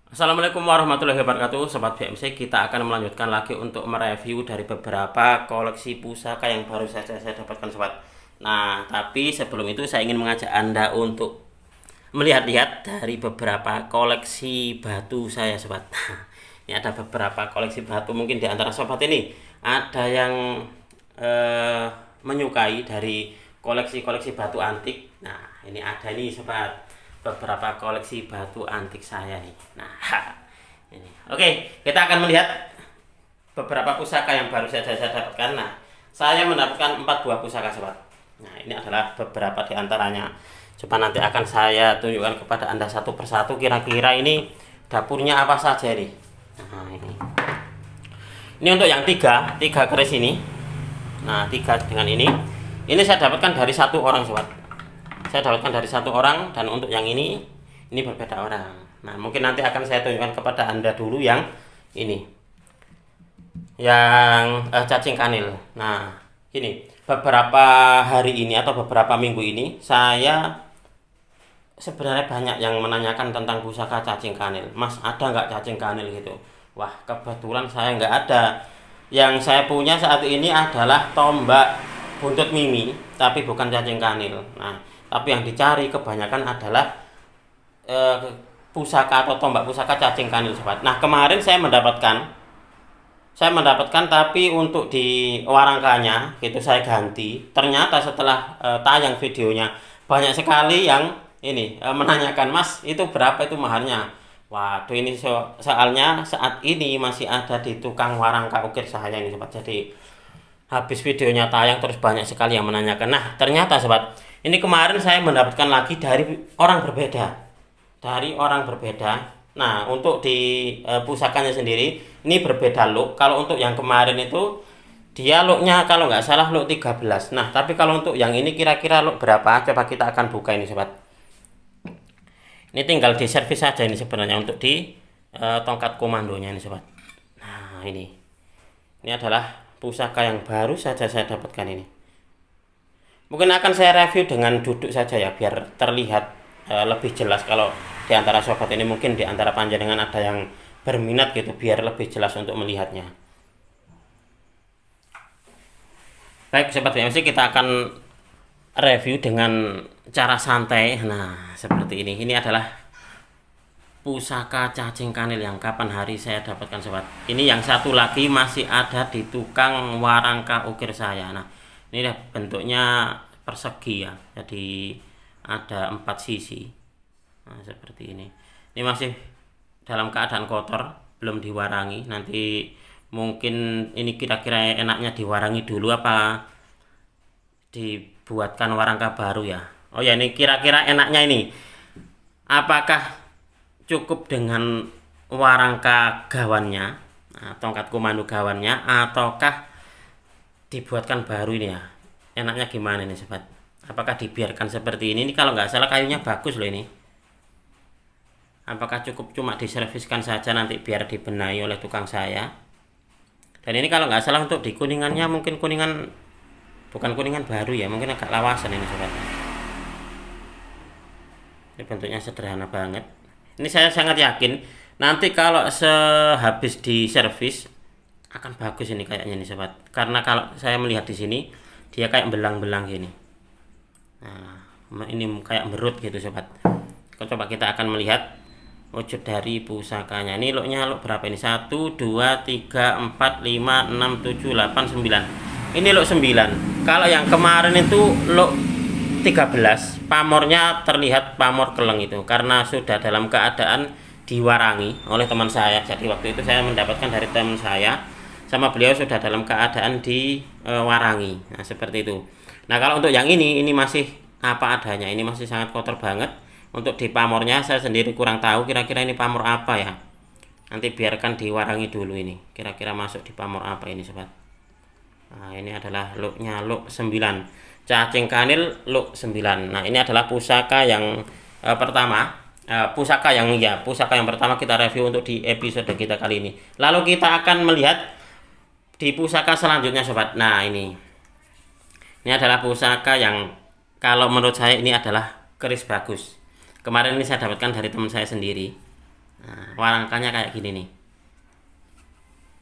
Assalamualaikum warahmatullahi wabarakatuh. Sobat BMC, kita akan melanjutkan lagi untuk mereview dari beberapa koleksi pusaka yang baru saja saya dapatkan, sobat. Nah, tapi sebelum itu saya ingin mengajak Anda untuk melihat-lihat dari beberapa koleksi batu saya, sobat. Ini ada beberapa koleksi batu, mungkin di antara sobat ini ada yang menyukai dari koleksi-koleksi batu antik. Nah, ini ada nih, sobat, beberapa koleksi batu antik saya nih. Nah, ini. Oke, kita akan melihat beberapa pusaka yang baru saja saya dapatkan. Nah, saya mendapatkan 4 buah pusaka, sobat. Nah, ini adalah beberapa di antaranya. Coba nanti akan saya tunjukkan kepada Anda satu persatu kira-kira ini dapurnya apa saja nih. Nah, ini. Ini untuk yang tiga keris ini. Nah, tiga dengan ini saya dapatkan dari satu orang, sobat. Saya dapatkan dari satu orang, dan untuk yang ini berbeda orang. Nah, mungkin nanti akan saya tunjukkan kepada Anda dulu yang ini, yang cacing kanil. Nah, ini beberapa hari ini atau beberapa minggu ini saya sebenarnya banyak yang menanyakan tentang pusaka cacing kanil. Mas, ada nggak cacing kanil gitu? Wah, kebetulan saya nggak ada. Yang saya punya saat ini adalah tombak buntut mimi, tapi bukan cacing kanil. Nah, tapi yang dicari kebanyakan adalah pusaka atau tombak pusaka cacing kanil, sobat. Nah, kemarin saya mendapatkan, tapi untuk di warangkanya gitu saya ganti. Ternyata setelah tayang videonya, banyak sekali yang ini menanyakan, Mas, itu berapa itu maharnya? Waduh, ini soalnya saat ini masih ada di tukang warangka ukir saya ini, sobat. Jadi habis videonya tayang terus banyak sekali yang menanyakan. Nah, ternyata, sobat, ini kemarin saya mendapatkan lagi dari orang berbeda. Dari orang berbeda. Nah, untuk di pusakanya sendiri ini berbeda look. Kalau untuk yang kemarin itu dia looknya kalau nggak salah look 13. Nah, tapi kalau untuk yang ini kira-kira look berapa? Coba kita akan buka ini, sobat. Ini tinggal di servis saja ini sebenarnya untuk di tongkat komandonya ini, sobat. Nah, ini adalah pusaka yang baru saja saya dapatkan ini. Mungkin akan saya review dengan duduk saja ya, biar terlihat lebih jelas. Kalau di antara sobat ini mungkin di antara panjenengan ada yang berminat gitu, biar lebih jelas untuk melihatnya. Baik, sobat BMC, kita akan review dengan cara santai. Nah, seperti ini. Ini adalah pusaka cacing kanil yang kapan hari saya dapatkan, sobat. Ini yang satu lagi masih ada di tukang warangka ukir saya. Nah, ini bentuknya persegi ya, jadi ada 4 sisi. Nah, seperti ini. Ini masih dalam keadaan kotor, belum diwarangi. Nanti mungkin ini kira-kira enaknya diwarangi dulu apa dibuatkan warangka baru ya. Oh ya, ini kira-kira enaknya ini apakah cukup dengan warangka gawannya, nah, tongkat komando gawannya, ataukah dibuatkan baru ini ya? Enaknya gimana nih, sobat? Apakah dibiarkan seperti ini? Ini kalau nggak salah kayunya bagus loh ini. Apakah cukup cuma diserviskan saja nanti biar dibenahi oleh tukang saya? Dan ini kalau nggak salah untuk di kuningannya mungkin kuningan, bukan kuningan baru ya, mungkin agak lawasan ini, sobat. Ini bentuknya sederhana banget. Ini saya sangat yakin nanti kalau sehabis di servis akan bagus ini kayaknya nih, sobat. Karena kalau saya melihat di sini dia kayak belang-belang gini. Nah, ini kayak berut gitu, sobat. Coba kita akan melihat wujud dari pusakanya. Ini looknya look berapa ini? 1, 2, 3, 4, 5, 6, 7, 8, 9. Ini look 9. Kalau yang kemarin itu look 13, pamornya terlihat pamor keleng itu karena sudah dalam keadaan diwarangi oleh teman saya. Jadi waktu itu saya mendapatkan dari teman saya, sama beliau sudah dalam keadaan diwarangi. Nah, seperti itu. Nah, kalau untuk yang ini masih apa adanya. Ini masih sangat kotor banget. Untuk di pamornya saya sendiri kurang tahu kira-kira ini pamor apa ya. Nanti biarkan diwarangi dulu ini. Kira-kira masuk di pamor apa ini, sobat. Nah, ini adalah looknya look 9. Cacing kanil look 9. Nah, ini adalah pusaka yang pertama. Pusaka yang pertama kita review untuk di episode kita kali ini. Lalu kita akan melihat di pusaka selanjutnya, sobat. Nah, ini adalah pusaka yang kalau menurut saya ini adalah keris bagus. Kemarin ini saya dapatkan dari teman saya sendiri. Nah, warangkanya kayak gini nih.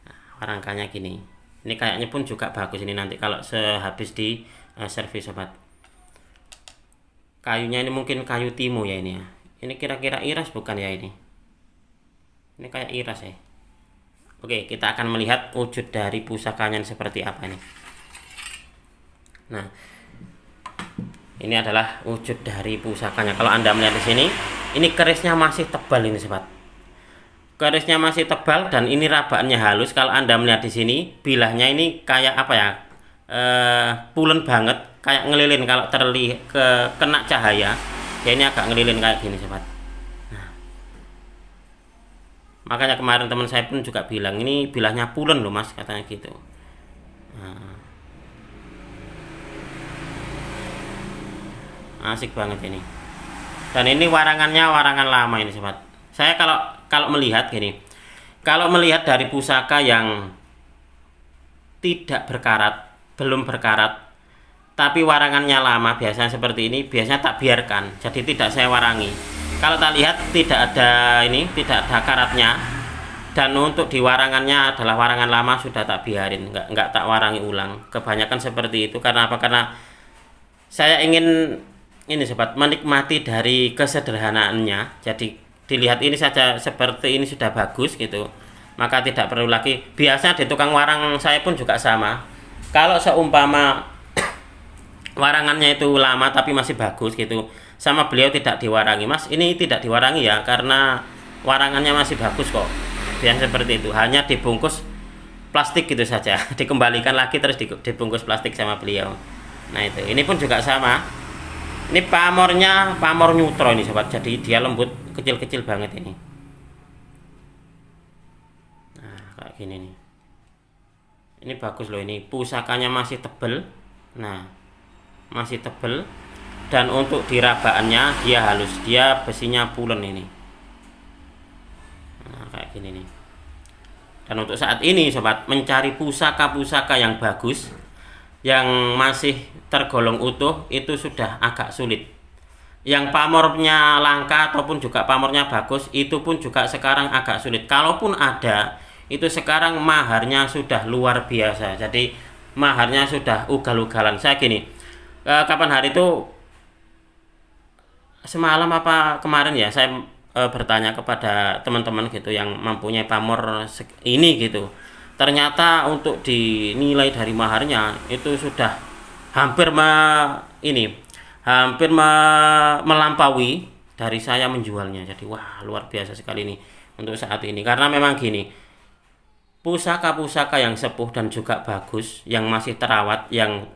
Nah, warangkanya gini. Ini kayaknya pun juga bagus ini nanti kalau sehabis di servis sobat. Kayunya ini mungkin kayu timo ya ini ya. Ini kira-kira iras bukan ya ini? Ini kayak iras ya. Oke, kita akan melihat wujud dari pusakanya seperti apa ini. Nah, ini adalah wujud dari pusakanya. Kalau Anda melihat di sini, ini kerisnya masih tebal ini sobat. Kerisnya masih tebal dan ini rabaannya halus. Kalau Anda melihat di sini, bilahnya ini kayak apa ya? Pulen banget, kayak ngelilin kalau terlihat kena cahaya. Ya ini agak ngelilin kayak gini sobat. Nah, makanya kemarin teman saya pun juga bilang ini bilahnya pulen loh mas, katanya gitu. Nah, asik banget ini. Dan ini warangannya warangan lama ini sobat. Saya kalau melihat gini, kalau melihat dari pusaka yang tidak berkarat, belum berkarat, tapi warangannya lama, biasanya seperti ini, biasanya tak biarkan, jadi tidak saya warangi. Kalau tak lihat tidak ada ini, tidak ada karatnya, dan untuk di warangannya adalah warangan lama, sudah tak biarin, nggak tak warangi ulang. Kebanyakan seperti itu. Karena apa? Karena saya ingin ini sobat menikmati dari kesederhanaannya. Jadi dilihat ini saja seperti ini sudah bagus gitu, maka tidak perlu lagi. Biasa di tukang warang saya pun juga sama. Kalau seumpama warangannya itu lama tapi masih bagus gitu, sama beliau tidak diwarangi, mas ini tidak diwarangi ya karena warangannya masih bagus kok. Biasa seperti itu, hanya dibungkus plastik gitu saja, dikembalikan lagi terus dibungkus plastik sama beliau. Nah itu, ini pun juga sama. Ini pamornya pamor neutro ini sobat, jadi dia lembut, kecil-kecil banget ini. Nah kayak gini nih. Ini bagus loh, ini pusakanya masih tebel. Nah masih tebel, dan untuk dirabaannya dia halus, dia besinya pulen ini. Nah kayak gini nih. Dan untuk saat ini sobat, mencari pusaka-pusaka yang bagus, yang masih tergolong utuh, itu sudah agak sulit. Yang pamornya langka ataupun juga pamornya bagus, itu pun juga sekarang agak sulit. Kalaupun ada, itu sekarang maharnya sudah luar biasa. Jadi maharnya sudah ugal-ugalan. Saya gini, kapan hari itu, semalam apa kemarin ya, saya bertanya kepada teman-teman gitu yang mempunyai pamor ini gitu. Ternyata untuk dinilai dari maharnya itu sudah hampir melampaui dari saya menjualnya. Jadi wah luar biasa sekali ini untuk saat ini. Karena memang gini, pusaka-pusaka yang sepuh dan juga bagus, yang masih terawat, yang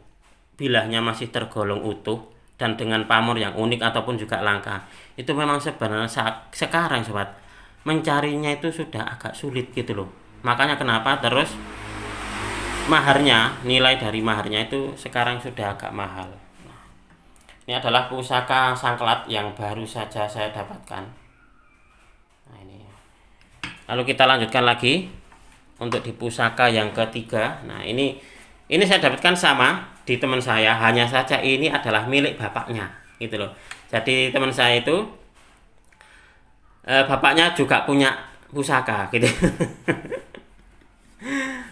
bilahnya masih tergolong utuh, dan dengan pamor yang unik ataupun juga langka, itu memang sebenarnya sekarang sobat mencarinya itu sudah agak sulit gitu loh. Makanya kenapa terus maharnya, nilai dari maharnya itu sekarang sudah agak mahal. Nah, ini adalah pusaka sangklat yang baru saja saya dapatkan. Nah ini. Lalu kita lanjutkan lagi untuk di pusaka yang ketiga. Nah ini saya dapatkan sama di teman saya, hanya saja ini adalah milik bapaknya gitu loh. Jadi teman saya itu bapaknya juga punya pusaka gitu.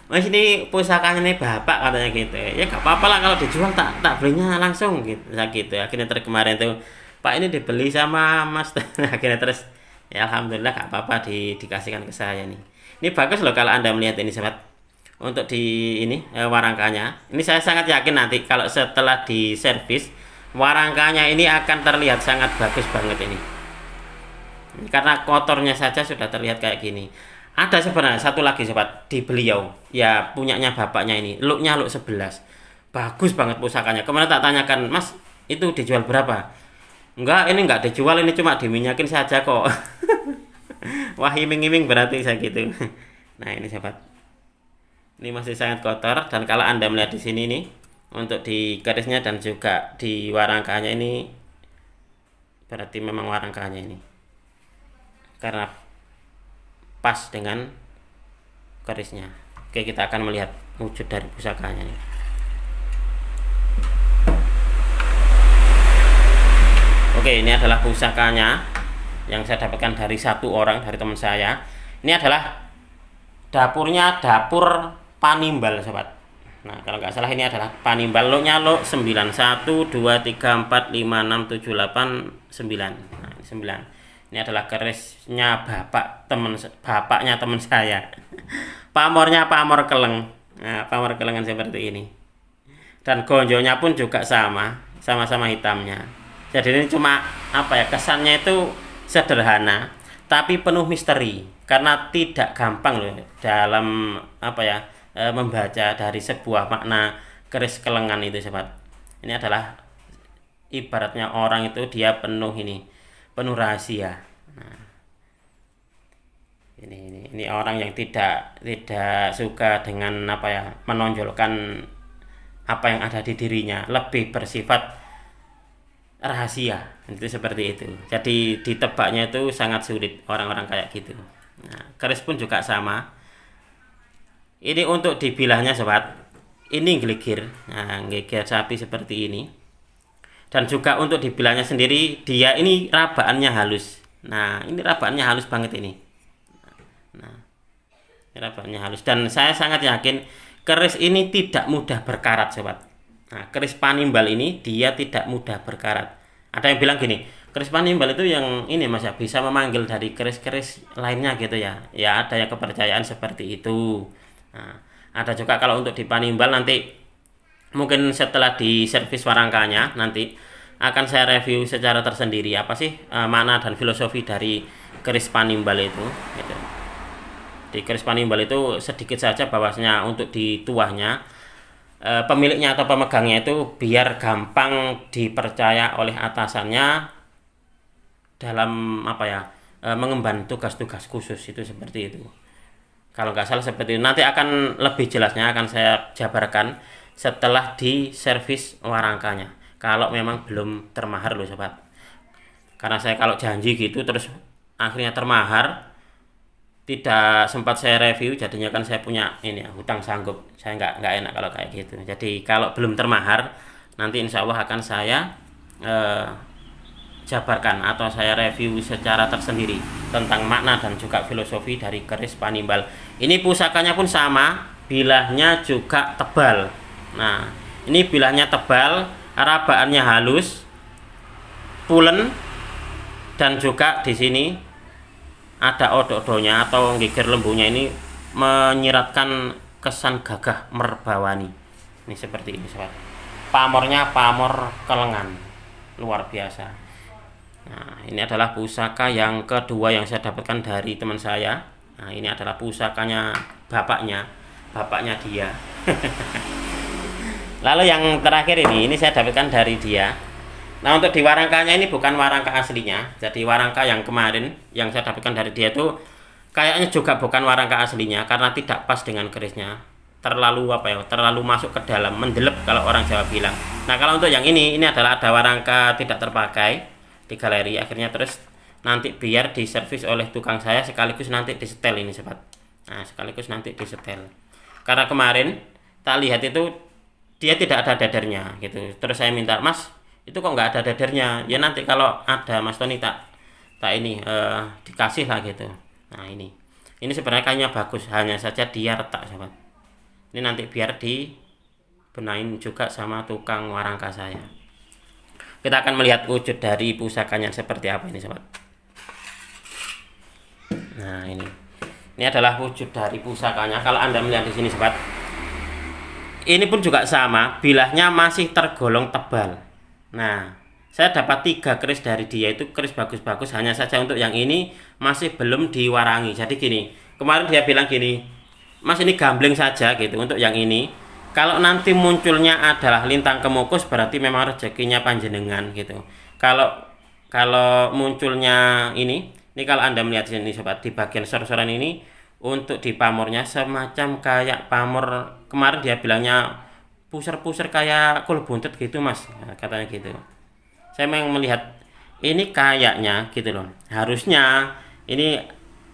Mas ini pusakanya nih bapak, katanya gitu. Ya gak apa-apa lah kalau dijual, tak belinya langsung gitu. Gitu. Akhirnya kemarin tuh Pak ini dibeli sama Mas. Akhirnya terus ya alhamdulillah gak apa-apa dikasihkan ke saya nih. Ini bagus loh kalau Anda melihat ini sobat. Untuk di ini warangkanya. Ini saya sangat yakin nanti kalau setelah diservis warangkanya ini akan terlihat sangat bagus banget ini. Karena kotornya saja sudah terlihat kayak gini. Ada sebenarnya satu lagi sobat di beliau, ya punyanya bapaknya ini, looknya look 11. Bagus banget pusakanya. Kemarin tak tanyakan, Mas itu dijual berapa? Enggak, ini enggak dijual, ini cuma diminyakin saja kok. Wah iming-iming berarti saya gitu. Nah ini sobat, ini masih sangat kotor. Dan kalau Anda melihat di sini nih, untuk di garisnya dan juga di warangkanya ini, berarti memang warangkanya ini, karena pas dengan garisnya. Oke, kita akan melihat wujud dari pusakanya nih. Oke, ini adalah pusakanya. yang saya dapatkan dari satu orang, dari teman saya. Ini adalah dapurnya, dapur Panimbal sobat. Nah kalau nggak salah ini adalah Panimbal, lotnya lot 9, 1 2 3 4 5 6 7 8 9. Nah ini 9. Ini adalah kerisnya bapaknya teman saya. Pamornya pamor keleng. Nah, pamor kelengan seperti ini. Dan gonjonya pun juga sama-sama hitamnya. Jadi ini cuma apa ya, kesannya itu sederhana tapi penuh misteri karena tidak gampang loh dalam apa ya, membaca dari sebuah makna keris kelengan itu sobat. Ini adalah ibaratnya orang itu dia penuh rahasia. Nah, ini orang yang tidak suka dengan apa ya, menonjolkan apa yang ada di dirinya, lebih bersifat rahasia, itu seperti itu. Jadi ditebaknya itu sangat sulit orang-orang kayak gitu. Nah, keris pun juga sama. Ini untuk dibilahnya sobat, ini geligir. Nah, geligir sapi seperti ini. Dan juga untuk dibilahnya sendiri, dia ini rabaannya halus. Nah, ini rabaannya halus banget ini. Nah, ini rabaannya halus. Dan saya sangat yakin keris ini tidak mudah berkarat sobat. Nah, keris Panimbal ini dia tidak mudah berkarat. Ada yang bilang gini, keris Panimbal itu yang ini mas ya, bisa memanggil dari keris-keris lainnya gitu ya. Ya ada yang kepercayaan seperti itu. Nah, ada juga kalau untuk di Panimbal nanti mungkin setelah di servis warangkanya nanti akan saya review secara tersendiri apa sih makna dan filosofi dari keris Panimbal itu. Gitu. Di keris Panimbal itu sedikit saja bahwasanya untuk di tuahnya pemiliknya atau pemegangnya itu biar gampang dipercaya oleh atasannya dalam apa ya, mengemban tugas-tugas khusus itu seperti itu. Kalau nggak salah seperti itu. Nanti akan lebih jelasnya akan saya jabarkan setelah di servis warangkanya. Kalau memang belum termahar loh sobat. Karena saya kalau janji gitu terus akhirnya termahar, tidak sempat saya review, jadinya kan saya punya ini ya, hutang sanggup. Saya nggak enak kalau kayak gitu. Jadi kalau belum termahar nanti insya Allah akan saya jabarkan atau saya review secara tersendiri tentang makna dan juga filosofi dari keris Panimbal. Ini pusakanya pun sama, bilahnya juga tebal. Nah ini bilahnya tebal, rabaannya halus, pulen, dan juga di sini ada odo-odonya atau geger lembunya ini menyiratkan kesan gagah merbawani. Ini seperti ini sobat. Pamornya pamor kelengan, luar biasa. Nah ini adalah pusaka yang kedua yang saya dapatkan dari teman saya. Nah ini adalah pusakanya bapaknya dia. Lalu yang terakhir ini saya dapatkan dari dia. Nah untuk di warangkanya ini bukan warangka aslinya. Jadi warangka yang kemarin yang saya dapatkan dari dia itu kayaknya juga bukan warangka aslinya karena tidak pas dengan kerisnya. Terlalu apa ya? Terlalu masuk ke dalam, mendelep kalau orang Jawa bilang. Nah kalau untuk yang ini adalah ada warangka tidak terpakai di galeri. Akhirnya terus nanti biar diservis oleh tukang saya sekaligus nanti disetel ini sobat. Nah sekaligus nanti disetel. Karena kemarin tak lihat itu dia tidak ada dadarnya gitu. Terus saya minta, Mas, itu kok nggak ada dadarnya? Ya nanti kalau ada Mas Tony tak ini dikasih lah gitu. Nah ini sebenarnya kayaknya bagus, hanya saja dia retak sobat. Ini nanti biar dibenahin juga sama tukang warangka saya. Kita akan melihat wujud dari pusakanya seperti apa ini sobat. Nah ini adalah wujud dari pusakanya. Kalau Anda melihat di sini sobat, ini pun juga sama, bilahnya masih tergolong tebal. Nah, saya dapat 3 keris dari dia, itu keris bagus-bagus, hanya saja untuk yang ini masih belum diwarangi. Jadi gini, kemarin dia bilang gini, Mas ini gambling saja gitu untuk yang ini. Kalau nanti munculnya adalah lintang kemukus berarti memang rezekinya panjenengan gitu. Kalau munculnya ini kalau Anda melihat di sini sobat, di bagian sor-soran ini untuk di pamornya semacam kayak pamor kemarin dia bilangnya puser-puser kayak kul buntut gitu mas, nah, katanya gitu. Saya memang melihat ini kayaknya gitu loh, harusnya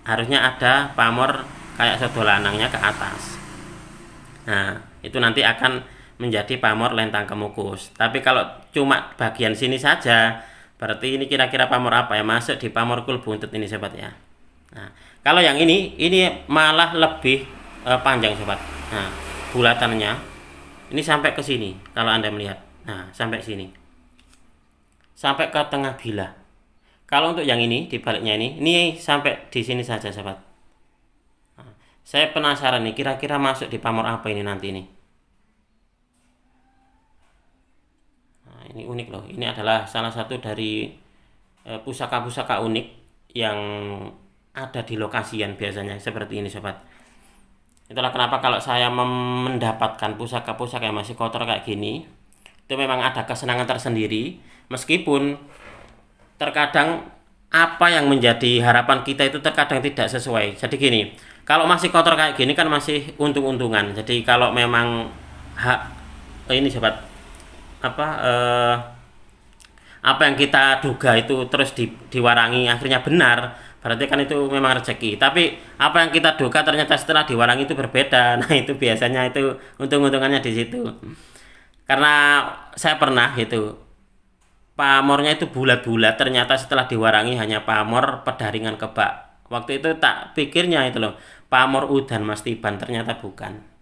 ada pamor kayak sedolanangnya ke atas. Nah itu nanti akan menjadi pamor lentang kemukus. Tapi kalau cuma bagian sini saja Berarti ini kira-kira pamor apa ya? Masuk di pamor kul buntut ini sobat ya. Nah, kalau yang ini malah lebih panjang sobat. Nah, bulatannya ini sampai ke sini kalau Anda melihat. Nah, sampai sini. Sampai ke tengah bilah. Kalau untuk yang ini dibaliknya ini sampai di sini saja sobat. Nah, saya penasaran nih kira-kira masuk di pamor apa ini nanti ini. Ini unik loh. Ini adalah salah satu dari pusaka-pusaka unik yang ada di lokasian biasanya seperti ini sobat. Itulah kenapa kalau saya mendapatkan pusaka-pusaka yang masih kotor kayak gini, itu memang ada kesenangan tersendiri. Meskipun terkadang apa yang menjadi harapan kita itu terkadang tidak sesuai. Jadi gini, kalau masih kotor kayak gini kan masih untung-untungan. Jadi kalau memang ini sobat, apa yang kita duga itu terus diwarangi akhirnya benar, berarti kan itu memang rezeki. Tapi apa yang kita duga ternyata setelah diwarangi itu berbeda. Nah, itu biasanya itu untung-untungannya di situ. Karena saya pernah gitu, pamornya itu bulat-bulat, ternyata setelah diwarangi hanya pamor pedaringan kebak. Waktu itu tak pikirnya itu loh, pamor udan Mas Tiban, ternyata bukan.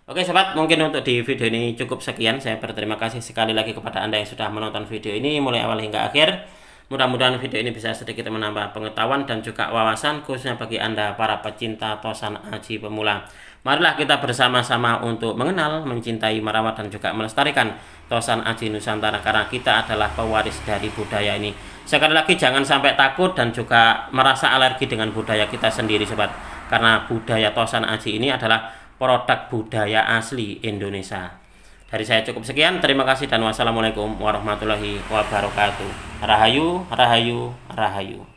Oke sobat, mungkin untuk di video ini cukup sekian. Saya berterima kasih sekali lagi kepada Anda yang sudah menonton video ini mulai awal hingga akhir. Mudah-mudahan video ini bisa sedikit menambah pengetahuan dan juga wawasan khususnya bagi Anda para pecinta Tosan Aji pemula. Marilah kita bersama-sama untuk mengenal, mencintai, merawat dan juga melestarikan Tosan Aji Nusantara, karena kita adalah pewaris dari budaya ini. Sekali lagi jangan sampai takut dan juga merasa alergi dengan budaya kita sendiri sobat, karena budaya Tosan Aji ini adalah produk budaya asli Indonesia. Dari saya cukup sekian, terima kasih dan wassalamualaikum warahmatullahi wabarakatuh. Rahayu, rahayu, rahayu.